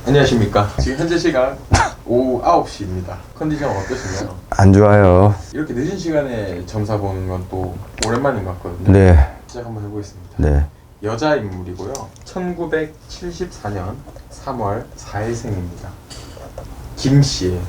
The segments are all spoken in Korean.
안녕하십니까. 지금 현재 시각 오후 9시입니다. 컨디션 어떠신가요? 안 좋아요. 이렇게 늦은 시간에 점사 보는 건 또 오랜만인 것 같거든요. 네. 시작 한번 해보겠습니다. 네. 여자 인물이고요. 1974년 3월 4일생입니다. 김씨예요.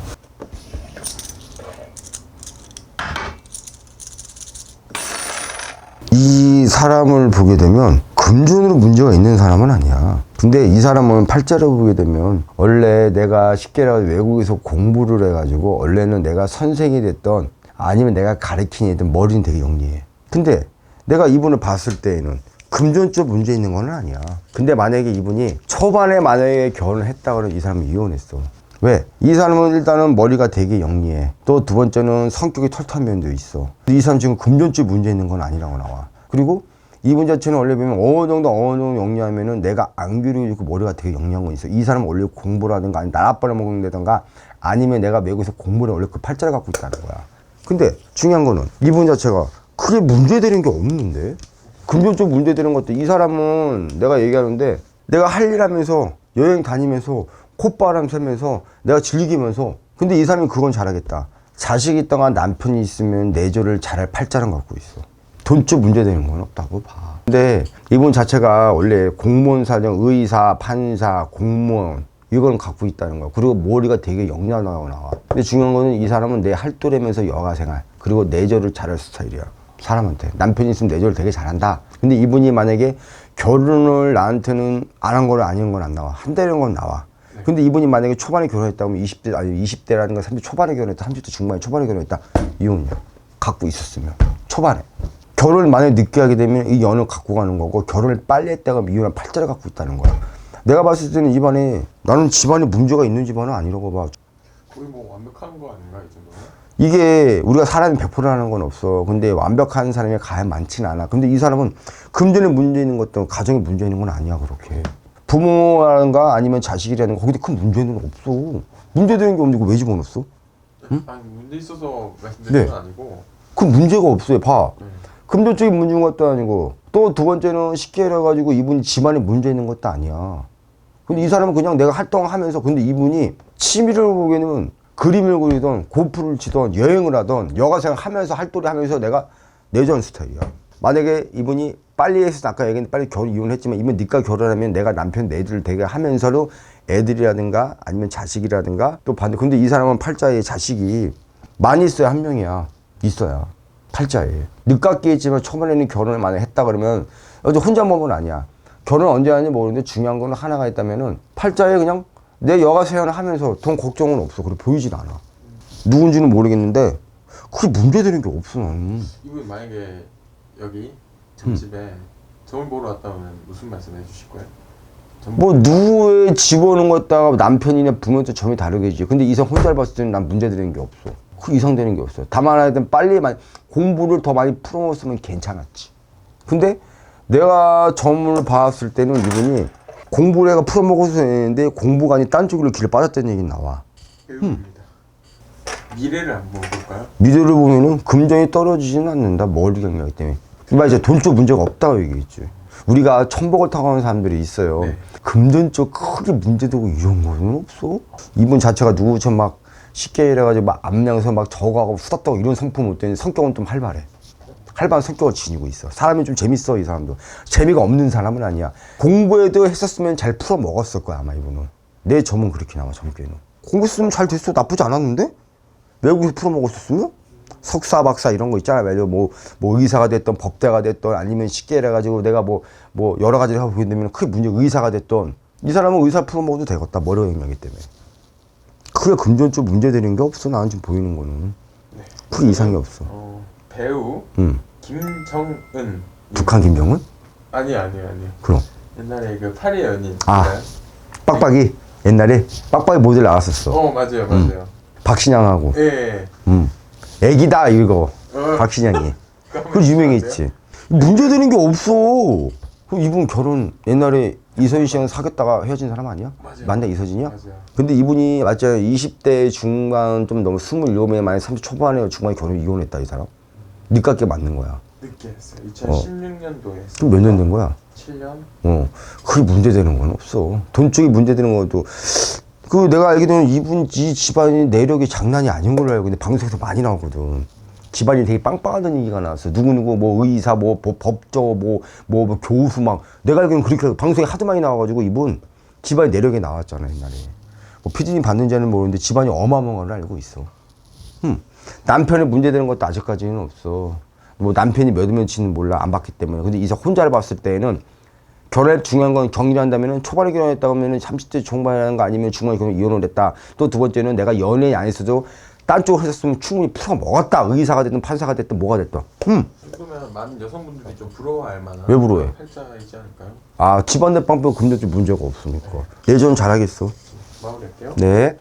이 사람을 보게 되면 금전으로 문제가 있는 사람은 아니야. 근데 이 사람은 팔자를 보게 되면 원래 내가 쉽게 말해서 외국에서 공부를 해가지고 원래는 내가 선생이 됐던 아니면 내가 가르치는 애든 머리는 되게 영리해. 근데 내가 이분을 봤을 때에는 금전적 문제 있는 건 아니야. 근데 만약에 이분이 초반에 만약에 결혼을 했다 그러면 이 사람은 이혼했어. 왜? 이 사람은 일단은 머리가 되게 영리해. 또 두 번째는 성격이 털털한 면도 있어. 이 사람 지금 금전적 문제 있는 건 아니라고 나와. 그리고 이분 자체는 원래 보면 어느 정도 영리하면은 내가 안 기르고 머리가 되게 영리한 건 있어. 이 사람은 원래 공부라든가 아니면 나라빠를 먹는다든가 아니면 내가 외국에서 공부를 원래 그 팔자를 갖고 있다는 거야. 근데 중요한 거는 이분 자체가 크게 문제되는 게 없는데? 금전적 문제되는 것도 이 사람은 내가 얘기하는데 내가 할 일 하면서 여행 다니면서 콧바람 쐬면서 내가 즐기면서 근데 이 사람이 그건 잘하겠다. 자식이 있다가 남편이 있으면 내조를 잘할 팔자를 갖고 있어. 돈적 문제되는 건 없다고 봐. 근데 이분 자체가 원래 공무원 사정, 의사, 판사, 공무원 이건 갖고 있다는 거야. 그리고 머리가 되게 영리하다고 나와. 근데 중요한 거는 이 사람은 내 할도라면서 여가생활 그리고 내조를 잘할 스타일이야. 사람한테 남편이 있으면 내조를 되게 잘한다. 근데 이분이 만약에 결혼을 나한테는 안 한 거를 아닌 건 안 나와. 한다는 건 나와. 근데 이분이 만약에 초반에 결혼했다면 20대 아니 20대라든가 30대 초반에 결혼했다 30대 중반에 초반에 결혼했다 이혼이야. 갖고 있었으면 초반에 결혼을 만약에 늦게 하게 되면 이 연을 갖고 가는 거고 결혼을 빨리 했다가 이혼한 팔자를 갖고 있다는 거야. 내가 봤을 때는 집안에 나는 집안에 문제가 있는 집안은 아니라고 봐. 거의 뭐 완벽한 거 아닌가 이 정도면? 이게 우리가 사람이 100%라는 건 없어. 근데 완벽한 사람이 과연 많지는 않아. 근데 이 사람은 금전에 문제 있는 것도 가정에 문제 있는 건 아니야 그렇게. 부모라든가 아니면 자식이라든가 거기도 큰 문제 있는 건 없어. 문제되는 게 없는데 왜 집어넣었어? 응? 아니 문제 있어서 말씀드리는 건 아니고 그 문제가 없어요. 봐. 금전적인 문제인 것도 아니고 또 두 번째는 쉽게 해가지고 이분이 집안에 문제 있는 것도 아니야. 근데 이 사람은 그냥 내가 활동하면서 근데 이분이 취미를 보기에는 그림을 그리던 골프를 치던 여행을 하던 여가생활 하면서 활동을 하면서 내가 내전 스타일이야. 만약에 이분이 빨리 해서 아까 얘기했는데 빨리 결혼 이혼했지만 이분 니가 결혼하면 내가 남편 애들을 되게 하면서도 애들이라든가 아니면 자식이라든가 또 반대 근데 이 사람은 팔자에 자식이 많이 있어야 한 명이야. 있어야 팔자에 늦깎이 했지만 초반에는 결혼을 만약에 했다 그러면 혼자 먹은 아니야. 결혼 언제 하는지 모르는데 중요한 거는 하나가 있다면은 팔자에 그냥 내 여가 생활을 하면서 돈 걱정은 없어. 그리고 보이진 않아. 누군지는 모르겠는데 그게 문제되는 게 없어 나는. 이분 만약에 여기 점집에 점을 보러 왔다 오면 무슨 말씀 해주실 거예요? 뭐 누구의 집어넣은 것다가 남편이나 부모한테 점이 다르겠지. 근데 이상 혼자 봤을 때는 난 문제되는 게 없어. 그 이상 되는 게 없어. 다만 하여튼 빨리 공부를 더 많이 풀어먹었으면 괜찮았지. 근데 내가 점을 봤을 때는 이분이 공부를 해가 풀어먹어서 되는데 공부가 아닌 딴 쪽으로 길을 빠졌다는 얘기 나와. 배우입니다. 미래를 한번 볼까요? 미래를 보면은 금전이 떨어지지는 않는다. 머리 경력이기 때문에. 이제 돈쪽 문제가 없다고 얘기했지. 우리가 천복을 타고 가는 사람들이 있어요. 네. 금전적 크게 문제되고 이런 거는 없어. 이분 자체가 누구처럼 막 쉽게 이래가지고 막 앞면서 막 저거하고 후닥다고 이런 성품 못 되는데 성격은 좀 활발해. 활발한 성격을 지니고 있어. 사람이 좀 재밌어 이 사람도. 재미가 없는 사람은 아니야. 공부해도 했었으면 잘 풀어 먹었을 거야 아마 이분은. 내 점은 그렇게 나와 점괘는. 공부했으면 잘 됐어. 나쁘지 않았는데? 외국에서 풀어 먹었었으면? 석사 박사 이런 거 있잖아. 뭐 의사가 됐던 법대가 됐던 아니면 쉽게 해가지고 내가 뭐 여러 가지를 하고 보게 되면 크게 문제 의사가 됐던 이 사람은 의사 풀어 먹어도 되겠다. 머리가 영역이기 때문에. 크게 금전적 문제되는 게 없어. 나는 지금 보이는 거는. 네. 크게 이상이 없어. 배우 김정은. 북한 김정은? 아니요. 그럼. 옛날에 그 파리의 연인. 아, 빡빡이. 옛날에 빡빡이 모델 나왔었어. 맞아요. 박신양하고. 예. 애기다 이거. 박신양이. 그 유명했지. 문제되는 게 없어. 이분 결혼 옛날에 이서진 씨랑 사귀었다가 헤어진 사람 아니야? 맞아요. 맞나 이서진이야? 맞아요. 근데 이분이 맞죠 20대 중반 좀 너무 27에 만약 30 초반에 중반에 결혼 이혼했다 이 사람. 늦깎게 맞는 거야. 늦게 했어요. 2016년도에 했어요. 그럼 몇 년 된 거야? 7년? 그게 문제되는 건 없어. 돈 쪽이 문제되는 것도 그 내가 알기로는 이 집안이 내력이 장난이 아닌 걸로 알고 있는데 방송에서 많이 나오거든. 집안이 되게 빵빵하다는 얘기가 나왔어. 누구누구 뭐 의사 뭐 법조 뭐 교수 막 내가 알기로는 그렇게 방송에 하도 많이 나와가지고 이분 집안이 내력이 나왔잖아 옛날에. 뭐 피디님 봤는지는 모르는데 집안이 어마어마한 걸 알고 있어. 남편이 문제되는 것도 아직까지는 없어. 뭐 남편이 몇 년치는 몰라 안 봤기 때문에. 근데 이사 혼자를 봤을 때는 결혼에 중요한 건 격리를 한다면은 초반에 결혼했다 하면은 30대 중반에 하는 거 아니면 중반에 이혼을 했다. 또 두 번째는 내가 연예인 안 했어도 딴 쪽으로 했었으면 충분히 풀어 먹었다. 의사가 됐든 판사가 됐든 뭐가 됐든. 그러면 많은 여성분들이 좀 부러워할 만한 왜 부러워해? 팔자이지 않을까요? 아 집안 내 빵빵 금전적 문제가 없으니까. 예전 잘하겠어. 마무리할게요. 네.